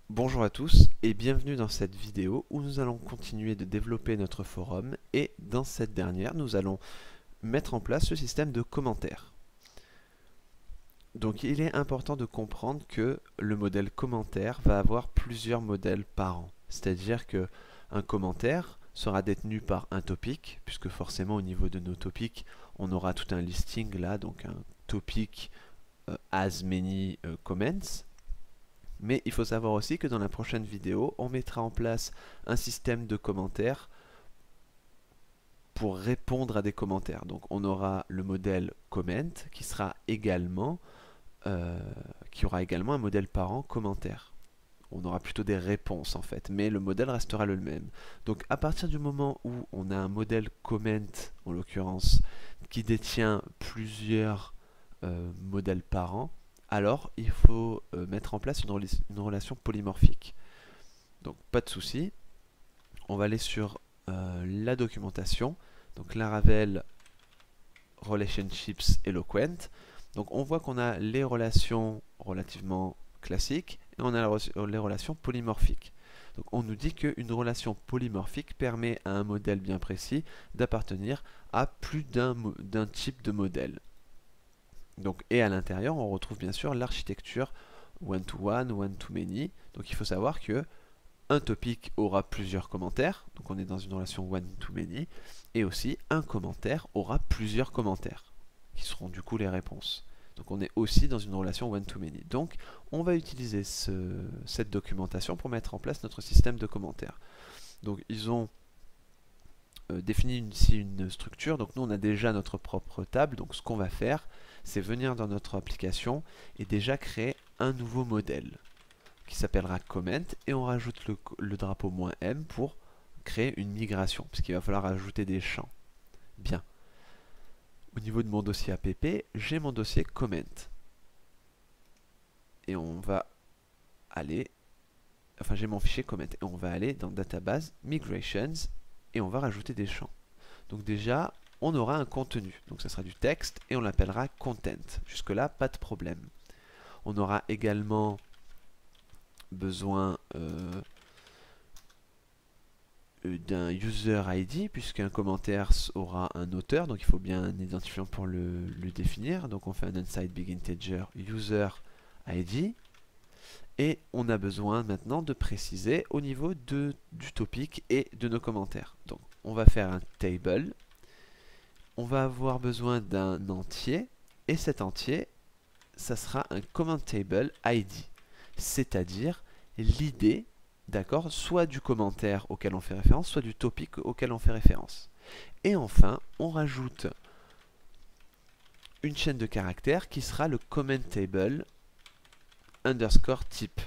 Bonjour à tous et bienvenue dans cette vidéo où nous allons continuer de développer notre forum et dans cette dernière nous allons mettre en place ce système de commentaires. Donc il est important de comprendre que le modèle commentaire va avoir plusieurs modèles par an. C'est-à-dire que un commentaire sera détenu par un topic, puisque forcément au niveau de nos topics on aura tout un listing là, donc un topic as many comments. Mais il faut savoir aussi que dans la prochaine vidéo, on mettra en place un système de commentaires pour répondre à des commentaires. Donc on aura le modèle comment qui aura également un modèle parent commentaire. On aura plutôt des réponses en fait, mais le modèle restera le même. Donc à partir du moment où on a un modèle comment, en l'occurrence, qui détient plusieurs modèles parents, alors il faut mettre en place une relation polymorphique. Donc pas de souci, on va aller sur la documentation, donc Laravel Relationships Eloquent. Donc on voit qu'on a les relations relativement classiques et on a les relations polymorphiques. Donc on nous dit qu'une relation polymorphique permet à un modèle bien précis d'appartenir à plus d'un type de modèle. Donc, et à l'intérieur, on retrouve bien sûr l'architecture one-to-one, one-to-many. Donc il faut savoir que un topic aura plusieurs commentaires, donc on est dans une relation one-to-many, et aussi un commentaire aura plusieurs commentaires, qui seront du coup les réponses. Donc on est aussi dans une relation one-to-many. Donc on va utiliser cette documentation pour mettre en place notre système de commentaires. Donc ils ont défini ici une structure, donc nous on a déjà notre propre table, donc ce qu'on va faire, c'est venir dans notre application et déjà créer un nouveau modèle qui s'appellera comment et on rajoute le drapeau "-m pour créer une migration, parce qu'il va falloir ajouter des champs. Bien. Au niveau de mon dossier app, j'ai mon dossier comment. Et on va aller, enfin j'ai mon fichier comment, et on va aller dans database, migrations, et on va rajouter des champs. Donc déjà, on aura un contenu, donc ça sera du texte, et on l'appellera content. Jusque là, pas de problème. On aura également besoin d'un user ID, puisqu'un commentaire aura un auteur, donc il faut bien un identifiant pour le définir. Donc on fait un inside big integer user ID. Et on a besoin maintenant de préciser au niveau du topic et de nos commentaires. Donc on va faire un table. On va avoir besoin d'un entier. Et cet entier, ça sera un comment table ID. C'est-à-dire l'idée, d'accord, soit du commentaire auquel on fait référence, soit du topic auquel on fait référence. Et enfin, on rajoute une chaîne de caractères qui sera le comment table underscore type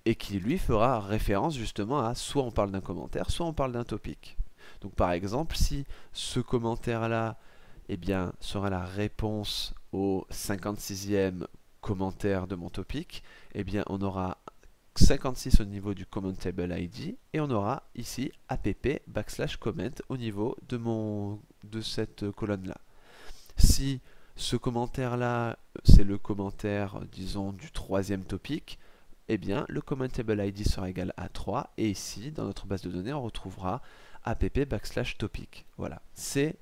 et qui lui fera référence justement à soit on parle d'un commentaire, soit on parle d'un topic. Donc par exemple, si ce commentaire là eh bien, sera la réponse au 56e commentaire de mon topic, eh bien on aura 56 au niveau du comment table ID et on aura ici app/comment au niveau de cette colonne là. Si ce commentaire là c'est le commentaire disons du troisième topic, eh bien le comment table ID sera égal à 3 et ici dans notre base de données on retrouvera app/topic. Voilà, c'est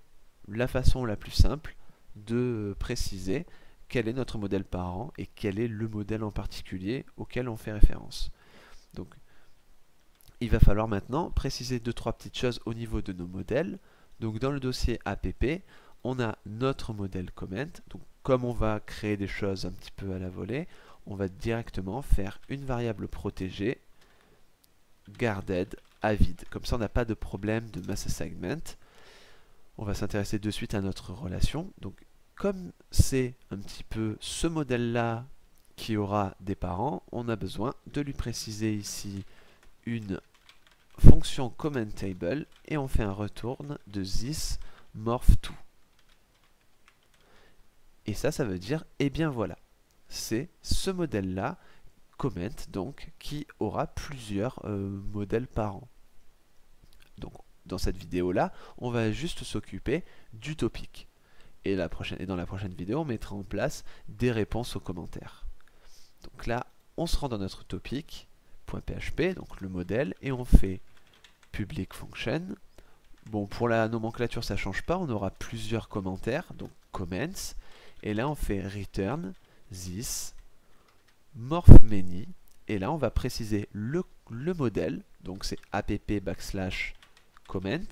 la façon la plus simple de préciser quel est notre modèle parent et quel est le modèle en particulier auquel on fait référence. Donc il va falloir maintenant préciser 2-3 petites choses au niveau de nos modèles. Donc dans le dossier app, on a notre modèle comment. Donc comme on va créer des choses un petit peu à la volée, on va directement faire une variable protégée guarded à vide. Comme ça on n'a pas de problème de mass assignment. On va s'intéresser de suite à notre relation. Donc comme c'est un petit peu ce modèle-là qui aura des parents, on a besoin de lui préciser ici une fonction comment table et on fait un return de this morph2. Et ça veut dire, eh bien voilà, c'est ce modèle-là, comment, donc, qui aura plusieurs modèles parents. Donc, dans cette vidéo-là, on va juste s'occuper du topic. Et dans la prochaine vidéo, on mettra en place des réponses aux commentaires. Donc là, on se rend dans notre topic, .php, donc le modèle, et on fait public function. Bon, pour la nomenclature, ça change pas, on aura plusieurs commentaires, donc comments, et là on fait return this morph many, et là on va préciser le modèle, donc c'est app/comment,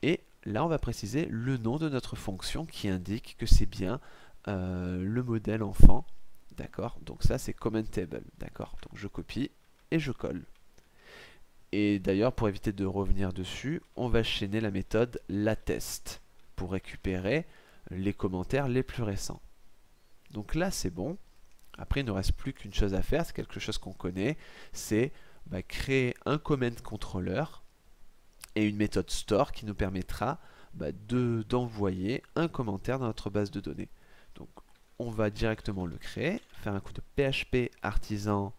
et là on va préciser le nom de notre fonction qui indique que c'est bien le modèle enfant, d'accord? Donc ça c'est commentable, d'accord? Donc je copie et je colle. Et d'ailleurs, pour éviter de revenir dessus, on va chaîner la méthode latest pour récupérer les commentaires les plus récents. Donc là, c'est bon. Après, il ne reste plus qu'une chose à faire, c'est quelque chose qu'on connaît, c'est créer un comment controller et une méthode store qui nous permettra d'envoyer un commentaire dans notre base de données. Donc, on va directement le créer, faire un coup de PHP artisan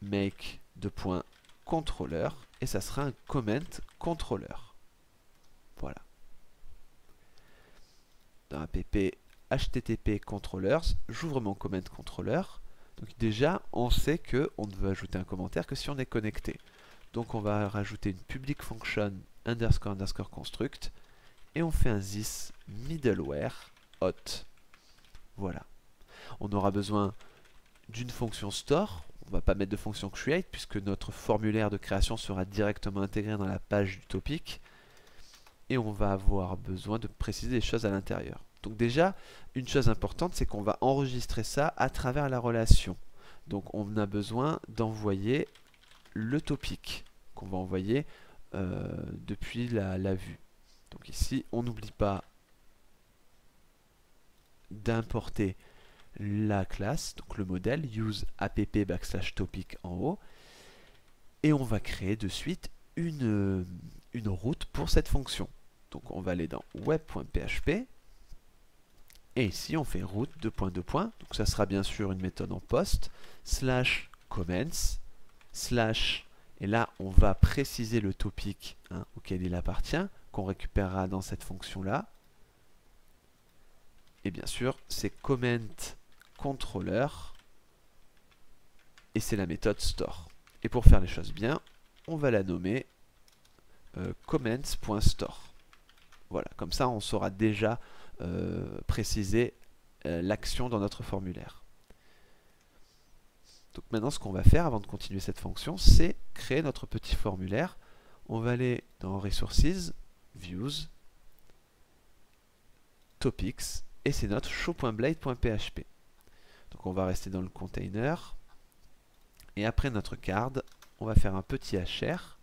make controller et ça sera un comment controller. Voilà. Dans app http controllers, j'ouvre mon comment controller. Donc déjà, on sait qu'on ne veut ajouter un commentaire que si on est connecté. Donc on va rajouter une public function __ construct et on fait un this middleware hot. Voilà. On aura besoin d'une fonction store. On ne va pas mettre de fonction create puisque notre formulaire de création sera directement intégré dans la page du topic. Et on va avoir besoin de préciser des choses à l'intérieur. Donc déjà, une chose importante, c'est qu'on va enregistrer ça à travers la relation. Donc on a besoin d'envoyer le topic qu'on va envoyer depuis la vue. Donc ici, on n'oublie pas d'importer la classe, donc le modèle, use app/topic en haut, et on va créer de suite une route pour cette fonction. Donc on va aller dans web.php, et ici on fait route : donc ça sera bien sûr une méthode en post, /comments, et là on va préciser le topic auquel il appartient, qu'on récupérera dans cette fonction là, et bien sûr c'est comment controller et c'est la méthode store. Et pour faire les choses bien, on va la nommer comments.store. Voilà, comme ça on saura déjà préciser l'action dans notre formulaire. Donc maintenant ce qu'on va faire avant de continuer cette fonction, c'est créer notre petit formulaire. On va aller dans Resources, Views, Topics, et c'est notre show.blade.php. Donc on va rester dans le container, et après notre card, on va faire un petit hr,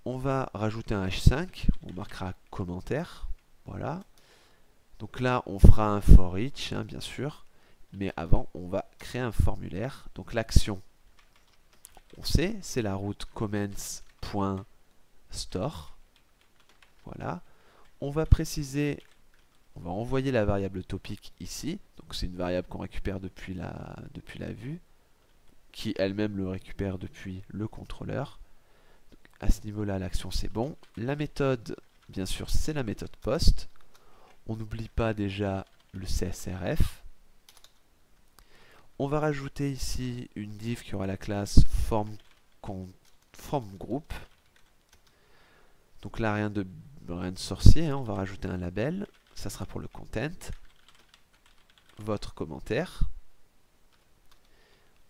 on va rajouter un h5, on marquera commentaire, voilà. Donc là on fera un for each, bien sûr, mais avant on va créer un formulaire. Donc l'action, on sait, c'est la route comments.store, voilà. On va préciser, on va envoyer la variable topic ici, donc c'est une variable qu'on récupère depuis la vue, qui elle-même le récupère depuis le contrôleur. Donc, à ce niveau-là, l'action c'est bon. La méthode, bien sûr, c'est la méthode post. On n'oublie pas déjà le CSRF. On va rajouter ici une div qui aura la classe form group. Donc là, rien de sorcier, on va rajouter un label. Ça sera pour le content. Votre commentaire.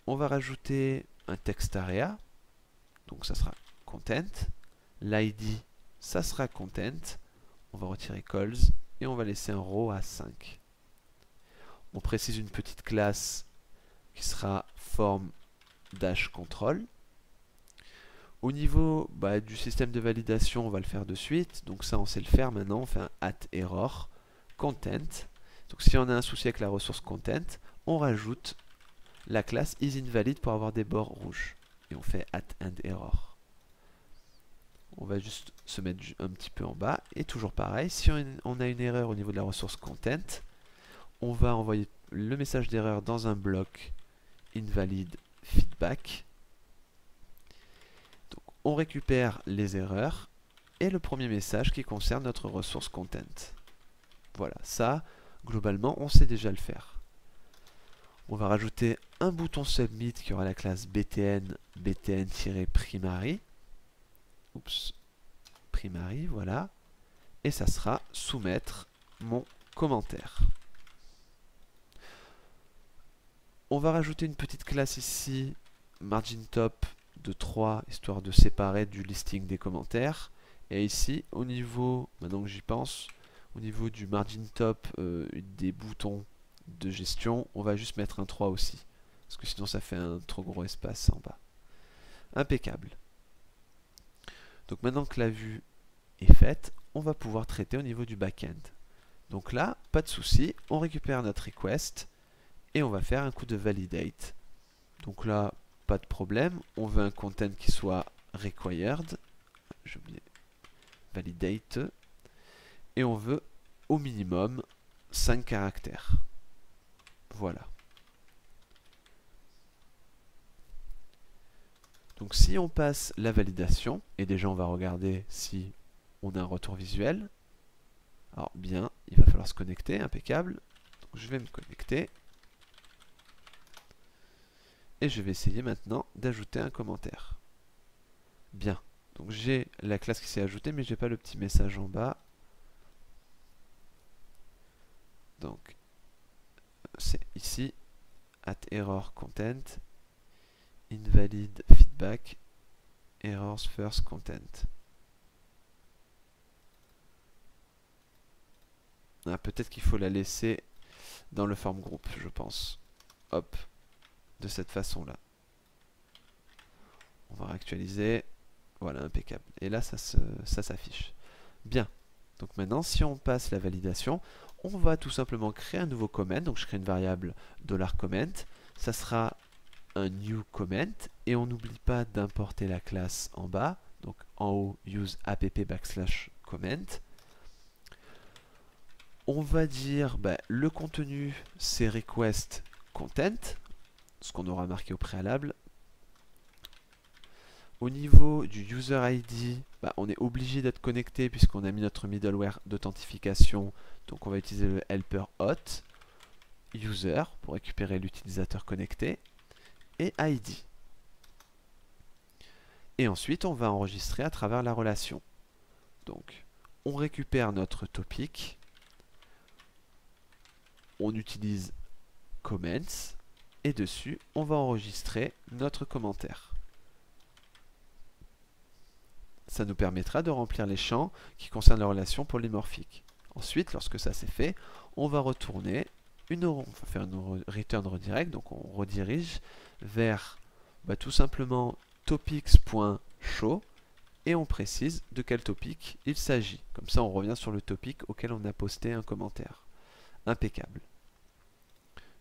On va rajouter un text area, donc ça sera content. L'id, ça sera content. On va retirer calls et on va laisser un row à 5. On précise une petite classe qui sera form-control. Au niveau du système de validation, on va le faire de suite. Donc ça, on sait le faire maintenant. On fait un @error content. Donc si on a un souci avec la ressource content, on rajoute la classe isInvalid pour avoir des bords rouges. Et on fait @endError. On va juste se mettre un petit peu en bas. Et toujours pareil, si on a une erreur au niveau de la ressource content, on va envoyer le message d'erreur dans un bloc invalid feedback. Donc, on récupère les erreurs et le premier message qui concerne notre ressource content. Voilà, ça, globalement, on sait déjà le faire. On va rajouter un bouton submit qui aura la classe btn, btn-primary. Oups, primary, voilà. Et ça sera soumettre mon commentaire. On va rajouter une petite classe ici, margin top de 3, histoire de séparer du listing des commentaires. Et ici, au niveau, maintenant que j'y pense, au niveau du margin top des boutons de gestion, on va juste mettre un 3 aussi. Parce que sinon ça fait un trop gros espace en bas. Impeccable. Donc maintenant que la vue est faite, on va pouvoir traiter au niveau du back-end. Donc là, pas de souci, on récupère notre request et on va faire un coup de validate. Donc là, pas de problème, on veut un content qui soit required. J'ai oublié validate. Et on veut au minimum 5 caractères. Voilà. Donc si on passe la validation, et déjà on va regarder si on a un retour visuel. Alors bien, il va falloir se connecter, impeccable. Donc je vais me connecter. Et je vais essayer maintenant d'ajouter un commentaire. Bien, donc j'ai la classe qui s'est ajoutée, mais j'ai pas le petit message en bas. Donc c'est ici, @error content, invalid feedback, errors first content. Ah, peut-être qu'il faut la laisser dans le form group, je pense. Hop, de cette façon-là. On va réactualiser. Voilà, impeccable. Et là, ça s'affiche. Bien. Donc maintenant, si on passe la validation, on va tout simplement créer un nouveau comment. Donc je crée une variable $comment. Ça sera un new comment. Et on n'oublie pas d'importer la classe en bas. Donc en haut, use app/comment. On va dire le contenu, c'est request content, ce qu'on aura marqué au préalable. Au niveau du user ID, on est obligé d'être connecté puisqu'on a mis notre middleware d'authentification. Donc on va utiliser le helper hot user pour récupérer l'utilisateur connecté et ID. Et ensuite on va enregistrer à travers la relation. Donc on récupère notre topic, on utilise comments et dessus on va enregistrer notre commentaire. Ça nous permettra de remplir les champs qui concernent la relation polymorphique. Ensuite, lorsque ça c'est fait, on va retourner on va faire une return redirect, donc on redirige vers tout simplement topics.show et on précise de quel topic il s'agit. Comme ça, on revient sur le topic auquel on a posté un commentaire. Impeccable.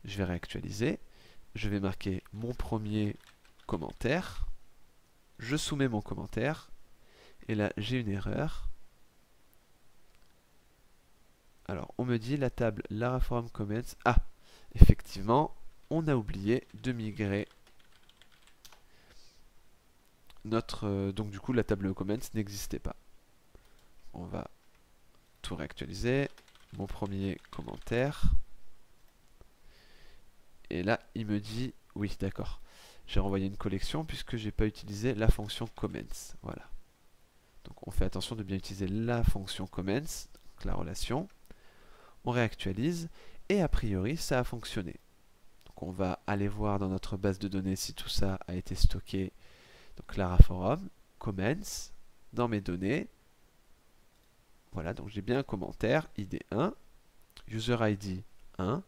Je vais réactualiser. Je vais marquer mon premier commentaire. Je soumets mon commentaire. Et là, j'ai une erreur. Alors, on me dit la table Laraforum Comments. Ah, effectivement, on a oublié de migrer notre... donc du coup, la table Comments n'existait pas. On va tout réactualiser. Mon premier commentaire. Et là, il me dit... Oui, d'accord. J'ai renvoyé une collection puisque j'ai pas utilisé la fonction comments. Voilà. Donc on fait attention de bien utiliser la fonction comments, donc la relation. On réactualise et a priori ça a fonctionné. Donc on va aller voir dans notre base de données si tout ça a été stocké. Donc Laraforum, comments, dans mes données. Voilà, donc j'ai bien un commentaire, ID 1, user ID 1.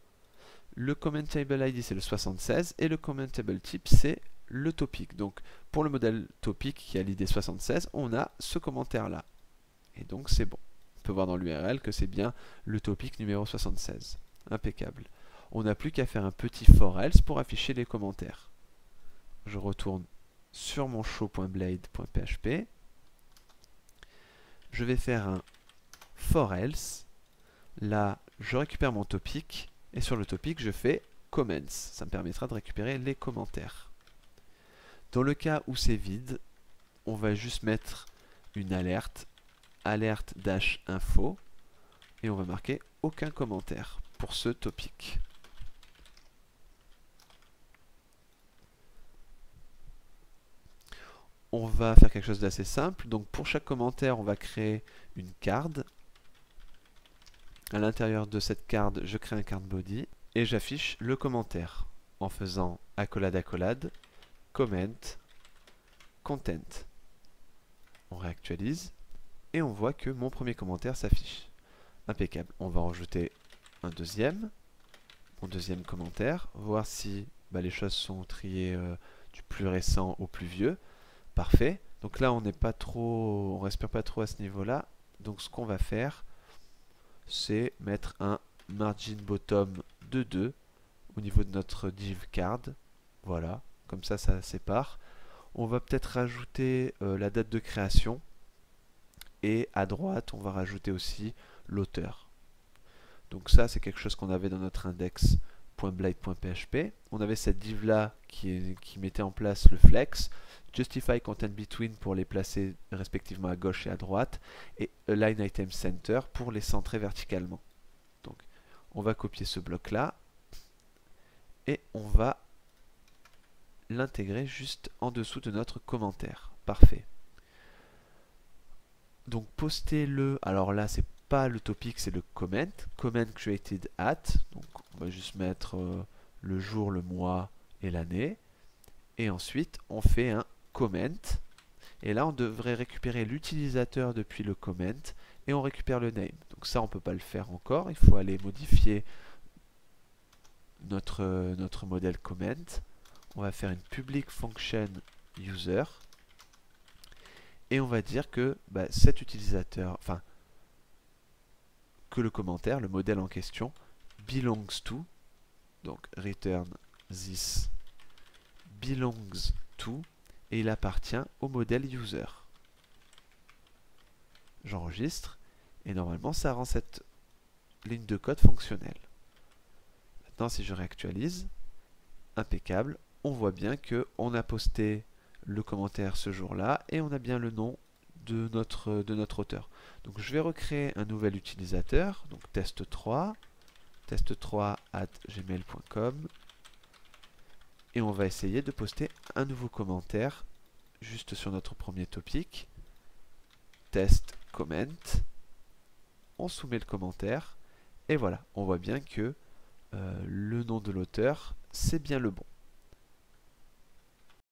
Le commentable ID c'est le 76 et le commentable type c'est le topic. Donc pour le modèle topic qui a l'ID 76, on a ce commentaire là. Et donc c'est bon. On peut voir dans l'URL que c'est bien le topic numéro 76. Impeccable. On n'a plus qu'à faire un petit for else pour afficher les commentaires. Je retourne sur mon show.blade.php. Je vais faire un for else. Là, je récupère mon topic. Et sur le topic, je fais comments. Ça me permettra de récupérer les commentaires. Dans le cas où c'est vide, on va juste mettre une alerte, alerte-info, et on va marquer aucun commentaire pour ce topic. on va faire quelque chose d'assez simple. Donc pour chaque commentaire, on va créer une card. À l'intérieur de cette card, je crée un card body et j'affiche le commentaire en faisant accolade, comment, content. On réactualise et on voit que mon premier commentaire s'affiche. Impeccable. On va en rajouter un deuxième, mon deuxième commentaire, voir si les choses sont triées du plus récent au plus vieux. Parfait. Donc là, on n'est pas trop, on respire pas trop à ce niveau-là. Donc ce qu'on va faire, c'est mettre un margin bottom de 2 au niveau de notre div card. Voilà, comme ça sépare. On va peut-être rajouter la date de création. Et à droite, on va rajouter aussi l'auteur. Donc ça, c'est quelque chose qu'on avait dans notre index.blade.php. On avait cette div là qui mettait en place le flex, justify content between pour les placer respectivement à gauche et à droite, et align item center pour les centrer verticalement. Donc on va copier ce bloc là et on va l'intégrer juste en dessous de notre commentaire. Parfait. Donc postez-le, alors là c'est pas le topic, c'est le comment created at, donc on va juste mettre le jour, le mois et l'année, et ensuite on fait un comment, et là on devrait récupérer l'utilisateur depuis le comment, et on récupère le name. Donc ça on peut pas le faire encore, il faut aller modifier notre modèle comment. On va faire une public function user, et on va dire que cet utilisateur, enfin que le commentaire, le modèle en question, belongs to, donc return this belongs to, et il appartient au modèle user. J'enregistre, et normalement ça rend cette ligne de code fonctionnelle. Maintenant si je réactualise, impeccable, on voit bien que on a posté le commentaire ce jour-là, et on a bien le nom de notre auteur. Donc je vais recréer un nouvel utilisateur, donc test3 @gmail.com, et on va essayer de poster un nouveau commentaire juste sur notre premier topic, test comment, on soumet le commentaire, et voilà, on voit bien que le nom de l'auteur, c'est bien le bon.